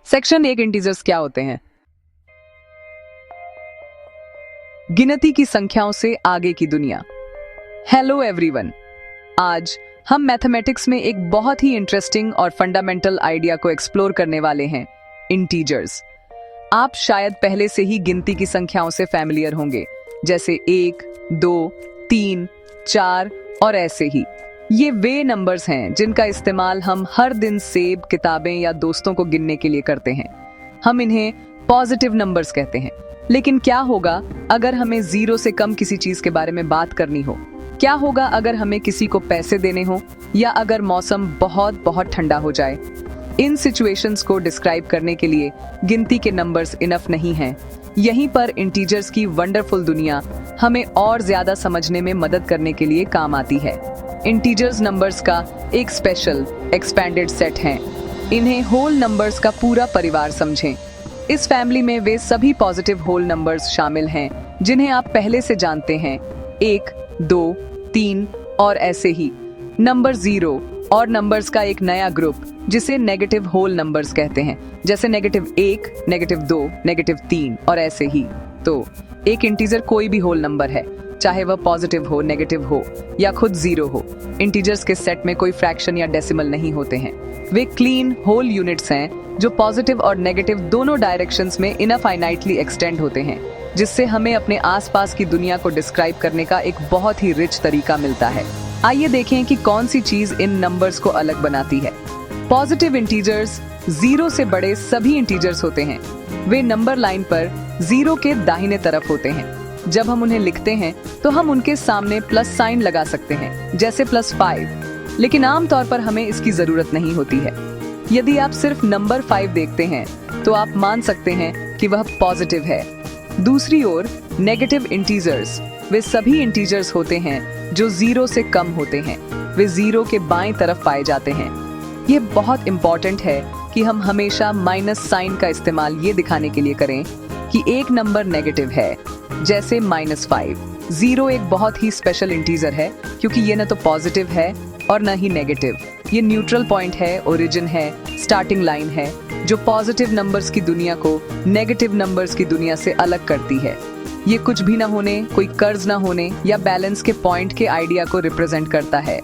Section 1 integers क्या होते हैं? गिनती की संख्याओं से आगे की दुनिया। हेलो एवरीवन, आज हम मैथमेटिक्स में एक बहुत ही इंटरेस्टिंग और फंडामेंटल आइडिया को एक्सप्लोर करने वाले हैं, इंटीजर्स। आप शायद पहले से ही गिनती की संख्याओं से फैमिलियर होंगे, जैसे 1, 2, 3, 4 और ऐसे ही। ये वे नंबर्स हैं जिनका इस्तेमाल हम हर दिन सेब, किताबें या दोस्तों को गिनने के लिए करते हैं। हम इन्हें पॉजिटिव नंबर्स कहते हैं। लेकिन क्या होगा अगर हमें 0 से कम किसी चीज के बारे में बात करनी हो? क्या होगा अगर हमें किसी को पैसे देने हो, या अगर मौसम बहुत बहुत ठंडा हो जाए? इन सिचुएशंस को डिस्क्राइब करने के लिए गिनती के नंबर्स इनफ नहीं हैं। यहीं पर इंटीजर्स की वंडरफुल दुनिया हमें और ज्यादा समझने में मदद करने के लिए काम आती है। इंटीजर्स नंबर्स का एक स्पेशल एक्सपेंडेड सेट है। इन्हें होल नंबर्स का पूरा परिवार समझें। इस फैमिली में वे सभी पॉजिटिव होल नंबर्स शामिल हैं जिन्हें आप पहले से जानते हैं, 1, 2, 3 और ऐसे ही। नंबर 0 और नंबर्स का एक नया ग्रुप जिसे नेगेटिव होल नंबर्स कहते हैं, जैसे -1, -2, -3 और ऐसे ही। तो एक इंटीजर कोई भी होल नंबर है, चाहे वह पॉजिटिव हो, नेगेटिव हो या खुद 0 हो। इंटीजर्स के सेट में कोई फ्रैक्शन या डेसिमल नहीं होते हैं। वे क्लीन होल यूनिट्स हैं जो पॉजिटिव और नेगेटिव दोनों डायरेक्शंस में इनफाइनाइटली एक्सटेंड होते हैं, जिससे हमें अपने आसपास की दुनिया को डिस्क्राइब करने का एक बहुत ही रिच तरीका मिलता है। आइए देखें कि कौन सी चीज इन नंबर्स को अलग बनाती है। पॉजिटिव इंटीजर्स 0 से बड़े सभी इंटीजर्स होते हैं। वे नंबर लाइन पर 0 के दाहिने तरफ होते हैं। जब हम उन्हें लिखते हैं तो हम उनके सामने प्लस साइन लगा सकते हैं, जैसे +5, लेकिन आमतौर पर हमें इसकी जरूरत नहीं होती है। यदि आप सिर्फ नंबर 5 देखते हैं तो आप मान सकते हैं कि वह पॉजिटिव है। दूसरी ओर नेगेटिव इंटीजर्स वे सभी इंटीजर्स होते हैं जो 0 से कम होते हैं। वे 0 के बाएं तरफ पाए जाते हैं। ये बहुत इंपॉर्टेंट है कि हम हमेशा माइनस साइन का इस्तेमाल ये दिखाने के लिए करें कि एक नंबर नेगेटिव है, जैसे -5। 0 एक बहुत ही स्पेशल इंटीजर है क्योंकि ये न तो पॉजिटिव है और न ही नेगेटिव। ये न्यूट्रल पॉइंट है, ओरिजिन है, स्टार्टिंग लाइन है, जो पॉजिटिव नंबर्स की दुनिया को नेगेटिव नंबर्स की दुनिया से अलग करती है। ये कुछ भी ना होने, कोई कर्ज ना होने या बैलेंस के पॉइंट के आइडिया को रिप्रेजेंट करता है।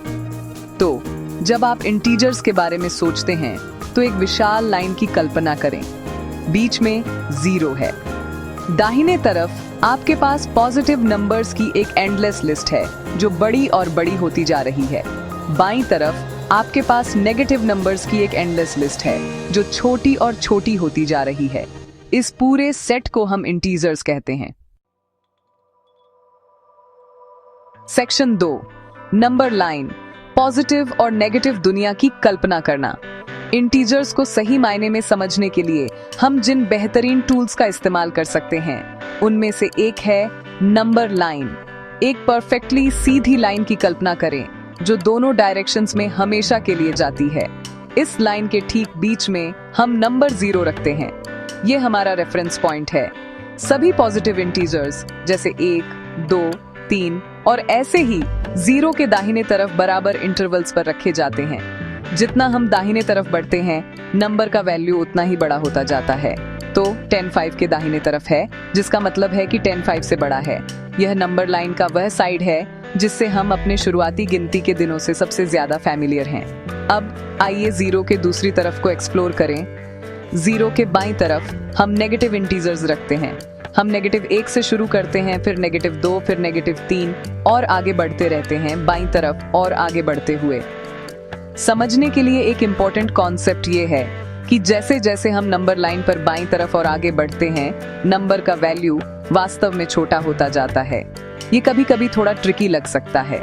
तो जब आप इंटीजर्स के बारे में सोचते हैं तो एक विशाल लाइन की कल्पना करें। बीच में 0 है। दाहिने तरफ आपके पास पॉजिटिव नंबर्स की एक एंडलेस लिस्ट है जो बड़ी और बड़ी होती जा रही है। बाईं तरफ आपके पास नेगेटिव नंबर्स की एक एंडलेस लिस्ट है जो छोटी और छोटी होती जा रही है। इस पूरे सेट को हम इंटीजर्स कहते हैं। सेक्शन 2, नंबर लाइन, पॉजिटिव और नेगेटिव दुनिया की कल्पना करना। इंटीजर्स को सही मायने में समझने के लिए हम जिन बेहतरीन टूल्स का इस्तेमाल कर सकते हैं उनमें से एक है नंबर लाइन। एक परफेक्टली सीधी लाइन की कल्पना करें जो दोनों डायरेक्शंस में हमेशा के लिए जाती है। इस लाइन के ठीक बीच में हम नंबर 0 रखते हैं। ये हमारा रेफरेंस पॉइंट है। सभी पॉजिटिव इंटीजर्स जैसे 1, 2, 3 और ऐसे ही 0 के दाहिने तरफ बराबर इंटरवल्स पर रखे जाते हैं। जितना हम दाहिने तरफ बढ़ते हैं, नंबर का वैल्यू उतना ही बड़ा होता जाता है। तो 10 5 के दाहिने तरफ है, जिसका मतलब है कि 10 5 से बड़ा है। यह नंबर लाइन का वह साइड है जिससे हम अपने शुरुआती गिनती के दिनों से सबसे ज्यादा फैमिलियर हैं। अब आइए 0 के दूसरी तरफ को एक्सप्लोर करें। 0 के बाईं तरफ हम नेगेटिव इंटीजर्स रखते हैं। हम -1 से शुरू करते हैं, फिर -2, फिर -3 और आगे बढ़ते रहते हैं बाईं तरफ और आगे बढ़ते हुए। समझने के लिए एक इम्पोर्टेंट कॉन्सेप्ट ये है कि जैसे जैसे हम नंबर लाइन पर बाईं तरफ और आगे बढ़ते हैं, नंबर का वैल्यू वास्तव में छोटा होता जाता है। ये कभी कभी थोड़ा ट्रिकी लग सकता है।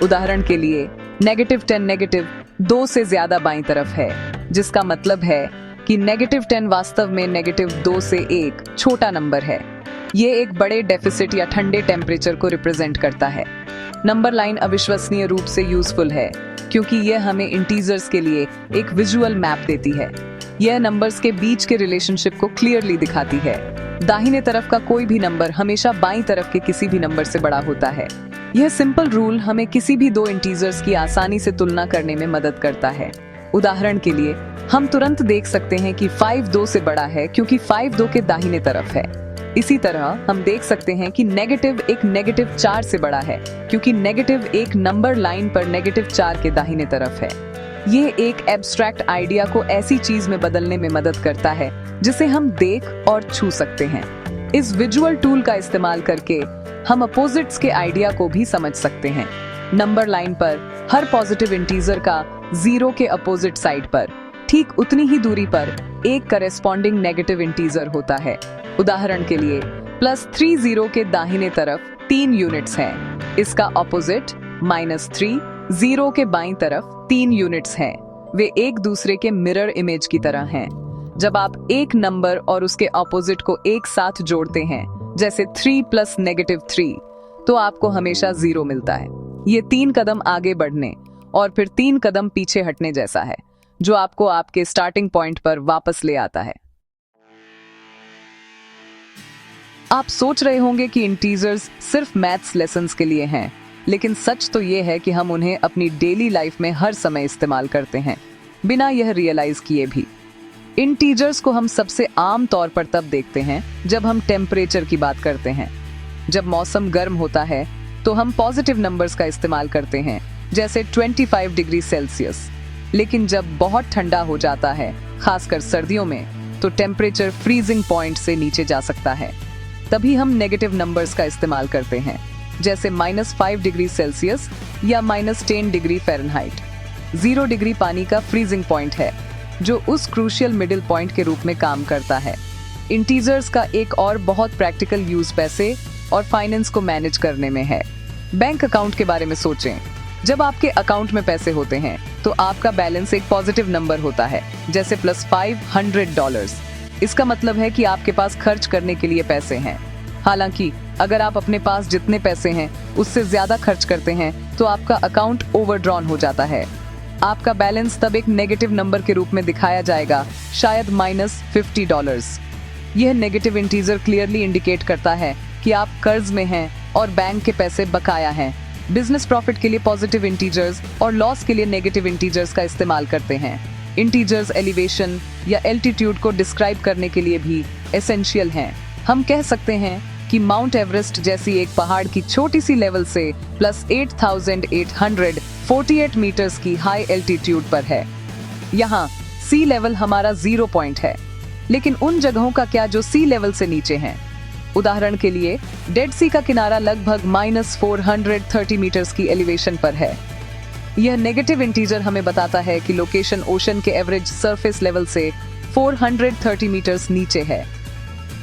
उदाहरण के लिए -10 2 से ज्यादा बाईं तरफ है, जिसका मतलब है कि -10 वास्तव में -2 से 1 छोटा नंबर है। ये एक बड़े डेफिसिट या ठंडे टेम्परेचर को रिप्रेजेंट करता है। नंबर लाइन अविश्वसनीय रूप से यूजफुल है क्योंकि यह हमें इंटीजर्स के लिए एक विजुअल मैप देती है। यह नंबर्स के बीच के रिलेशनशिप को क्लियरली दिखाती है। दाहिने तरफ का कोई भी नंबर हमेशा बाईं तरफ के किसी भी नंबर से बड़ा होता है। यह सिंपल रूल हमें किसी भी दो इंटीजर्स की आसानी से तुलना करने में मदद करता है। उदाहरण के लिए हम तुरंत देख सकते हैं कि 5 2 से बड़ा है क्योंकि 5 2 के दाहिने तरफ है। इसी तरह हम देख सकते हैं कि नेगेटिव 4 से बड़ा है क्योंकि नेगेटिव एक नंबर लाइन पर नेगेटिव 4 के दाहिने तरफ है। ये एक एब्स्ट्रैक्ट आइडिया को ऐसी चीज में बदलने में मदद करता है जिसे हम देख और छू सकते हैं। इस विजुअल टूल का इस्तेमाल करके हम अपोजिट्स के आइडिया को भी समझ सकते हैं। नंबर लाइन पर हर पॉजिटिव इंटीजर का 0 के अपोजिट साइड पर ठीक उतनी ही दूरी पर एक करेस्पॉन्डिंग नेगेटिव इंटीजर होता है। उदाहरण के लिए +3 0 के दाहिने तरफ 3 यूनिट्स हैं। इसका ऑपोजिट -3 0 के बाईं तरफ 3 यूनिट्स हैं। वे एक दूसरे के मिरर इमेज की तरह हैं। जब आप एक नंबर और उसके ऑपोजिट को एक साथ जोड़ते हैं, जैसे 3 + -3, तो आपको हमेशा 0 मिलता है। ये 3 कदम आगे बढ़ने और फिर 3 कदम पीछे हटने जैसा है, जो आपको आपके स्टार्टिंग पॉइंट पर वापस ले आता है। आप सोच रहे होंगे कि इंटीजर्स सिर्फ मैथ्स लेसन्स के लिए हैं, लेकिन सच तो ये है कि हम उन्हें अपनी डेली लाइफ में हर समय इस्तेमाल करते हैं, बिना यह रियलाइज किए भी। इंटीजर्स को हम सबसे आम तौर पर तब देखते हैं जब हम टेम्परेचर की बात करते हैं। जब मौसम गर्म होता है तो हम पॉजिटिव नंबर्स का इस्तेमाल करते हैं, जैसे 25 डिग्री सेल्सियस। लेकिन जब बहुत ठंडा हो जाता है, खासकर सर्दियों में, तो टेम्परेचर फ्रीजिंग पॉइंट से नीचे जा सकता है। तभी हम नेगेटिव नंबर्स का इस्तेमाल करते हैं, जैसे -5 डिग्री सेल्सियस या -10 डिग्री फ़ारेनहाइट। 0 डिग्री पानी का फ्रीजिंग पॉइंट है, जो उस क्रूशियल मिडिल पॉइंट के रूप में काम करता है। इंटीजर्स का एक और बहुत प्रैक्टिकल यूज पैसे और फाइनेंस को मैनेज करने में है। बैंक अकाउंट के बारे में सोचें। जब आपके अकाउंट में पैसे होते हैं तो आपका बैलेंस एक पॉजिटिव नंबर होता है, जैसे +$500। इसका मतलब है कि आपके पास खर्च करने के लिए पैसे हैं। हालांकि अगर आप अपने पास जितने पैसे हैं उससे ज्यादा खर्च करते हैं तो आपका अकाउंट ओवरड्रॉन हो जाता है। आपका बैलेंस तब एक नेगेटिव नंबर के रूप में दिखाया जाएगा, शायद -$50। यह नेगेटिव इंटीजर क्लियरली इंडिकेट करता है कि आप कर्ज में हैं और बैंक के पैसे बकाया हैं। बिजनेस प्रॉफिट के लिए पॉजिटिव इंटीजर्स और लॉस के लिए नेगेटिव इंटीजर्स का इस्तेमाल करते हैं। इंटीजर्स एलिवेशन या एल्टीट्यूड को डिस्क्राइब करने के लिए भी एसेंशियल हैं। हम कह सकते हैं कि माउंट एवरेस्ट जैसी एक पहाड़ की छोटी सी लेवल से +8,848 मीटर्स की हाई एल्टीट्यूड पर है। यहाँ सी लेवल हमारा 0 पॉइंट है, लेकिन उन जगहों का क्या जो सी लेवल से नीचे हैं? उदाहरण के लिए डेड सी का किनारा लगभग -430 मीटर्स की एलिवेशन पर है। यह नेगेटिव इंटीजर हमें बताता है कि लोकेशन ओशन के एवरेज सरफेस लेवल से 430 मीटर्स नीचे है।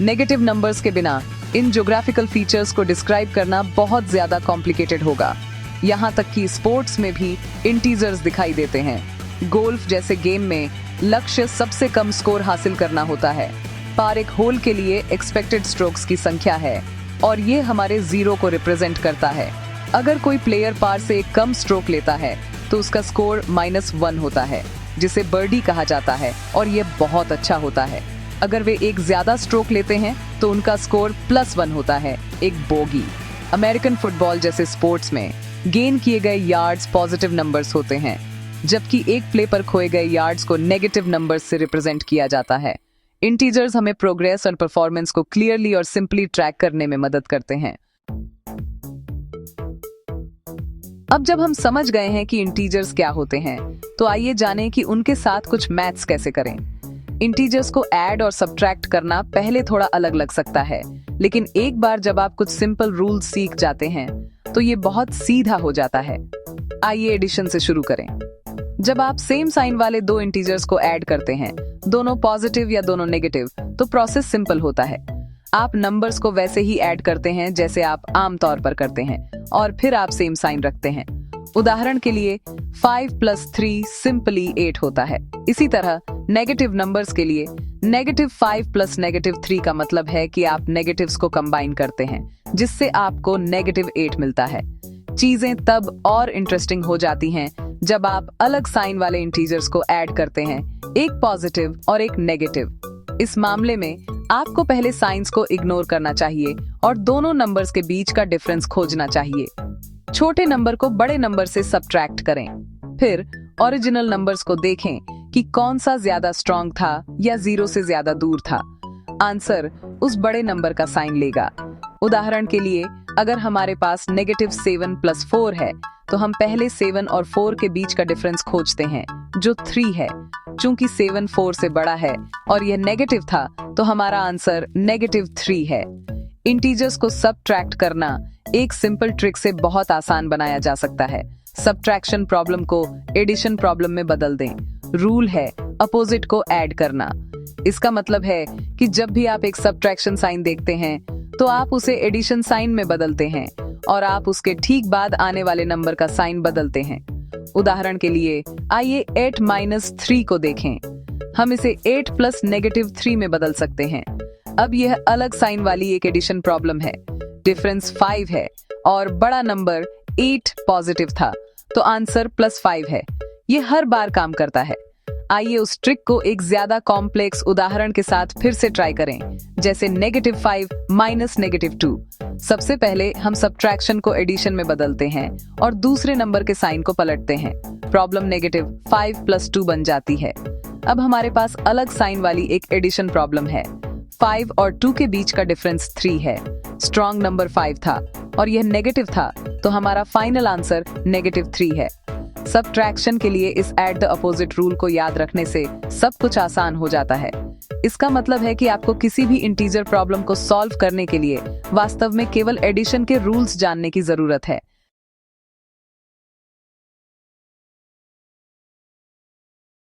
नेगेटिव नंबर्स के बिना इन ज्योग्राफिकल फीचर्स को डिस्क्राइब करना बहुत ज्यादा कॉम्प्लिकेटेड होगा। यहाँ तक कि स्पोर्ट्स में भी इंटीजर्स दिखाई देते हैं। गोल्फ जैसे गेम में लक्ष्य सबसे कम स्कोर हासिल करना होता है। पार एक होल के लिए एक्सपेक्टेड स्ट्रोक्स की संख्या है और ये हमारे 0 को रिप्रेजेंट करता है। अगर कोई प्लेयर पार से एक कम स्ट्रोक लेता है तो उसका स्कोर -1 होता है, जिसे बर्डी कहा जाता है, और ये बहुत अच्छा होता है। अगर वे एक ज्यादा स्ट्रोक लेते हैं तो उनका स्कोर +1 होता है, एक बोगी। अमेरिकन फुटबॉल जैसे स्पोर्ट्स में गेन किए गए यार्ड्स पॉजिटिव नंबर्स होते हैं, जबकि एक प्ले पर खोए गए यार्ड्स को नेगेटिव नंबर्स से रिप्रेजेंट किया जाता है। इंटीजर्स हमें प्रोग्रेस और परफॉर्मेंस को क्लियरली और सिंपली ट्रैक करने में मदद करते हैं। अब जब हम समझ गए हैं कि इंटीजर्स क्या होते हैं, तो आइए जानें कि उनके साथ कुछ मैथ्स कैसे करें। इंटीजर्स को ऐड और सब्ट्रैक्ट करना पहले थोड़ा अलग लग सकता है, लेकिन एक बार जब आप कुछ सिंपल रूल्स सीख जाते हैं तो ये बहुत सीधा हो जाता है। आइए एडिशन से शुरू करें। जब आप सेम साइन वाले दो इंटीजर्स को ऐड करते हैं, दोनों पॉजिटिव या दोनों नेगेटिव, तो प्रोसेस सिंपल होता है। आप नंबर्स को वैसे ही ऐड करते हैं जैसे आप आम तौर पर करते हैं, और फिर आप सेम साइन रखते हैं। उदाहरण के लिए 5 + 3 सिंपली 8 होता है। इसी तरह नेगेटिव नंबर्स के लिए -5 + -3 का मतलब है कि आप नेगेटिव्स को कंबाइन करते हैं, जिससे आपको -8 मिलता है। चीजें तब और इंटरेस्टिंग हो जाती हैं जब आप अलग साइन वाले इंटीजर्स को ऐड करते हैं, एक पॉजिटिव और एक नेगेटिव। इस मामले में आपको पहले साइंस को इग्नोर करना चाहिए और दोनों नंबर्स के बीच का डिफरेंस खोजना चाहिए। छोटे नंबर को बड़े नंबर से सब्ट्रैक्ट करें, फिर ओरिजिनल नंबर्स को देखें कि कौन सा ज्यादा स्ट्रॉन्ग था या 0 से ज्यादा दूर था। आंसर उस बड़े नंबर का साइन लेगा। उदाहरण के लिए अगर हमारे पास -7 + 4 है तो हम पहले 7 और 4 के बीच का डिफरेंस खोजते हैं जो 3 है। चूंकि 7 4 से बड़ा है और यह नेगेटिव था तो हमारा आंसर -3 है। इंटीजर्स को सबट्रैक्ट करना एक सिंपल ट्रिक से बहुत आसान बनाया जा सकता है। सबट्रैक्शन प्रॉब्लम को एडिशन प्रॉब्लम में बदल दें। रूल है अपोजिट को ऐड करना। इसका मतलब है कि जब भी आप एक सबट्रैक्शन साइन देखते हैं तो आप उसे एडिशन साइन में बदलते हैं और आप उसके ठीक बाद आने वाले नंबर का साइन बदलते हैं। उदाहरण के लिए आइए 8 - 3 को देखें। हम इसे 8 + -3 में बदल सकते हैं। अब यह अलग साइन वाली एक एडिशन प्रॉब्लम है। डिफरेंस 5 है और बड़ा नंबर 8 पॉजिटिव था तो आंसर +5 है। यह हर बार काम करता है। आइए उस ट्रिक को एक ज्यादा कॉम्प्लेक्स उदाहरण के साथ फिर से ट्राई करें, जैसे -5 - -2। सबसे पहले हम सबट्रैक्शन को एडिशन में बदलते हैं और दूसरे नंबर के साइन को पलटते हैं। प्रॉब्लम -5 + 2 बन जाती है। अब हमारे पास अलग साइन वाली एक एडिशन प्रॉब्लम है। 5 और 2 के बीच का डिफरेंस 3 है। स्ट्रॉन्ग नंबर 5 था और यह नेगेटिव था तो हमारा फाइनल आंसर -3 है। सबट्रैक्शन के लिए इस ऐड द अपोजिट रूल को याद रखने से सब कुछ आसान हो जाता है। इसका मतलब है कि आपको किसी भी इंटीजर प्रॉब्लम को सॉल्व करने के लिए वास्तव में केवल एडिशन के रूल्स जानने की जरूरत है।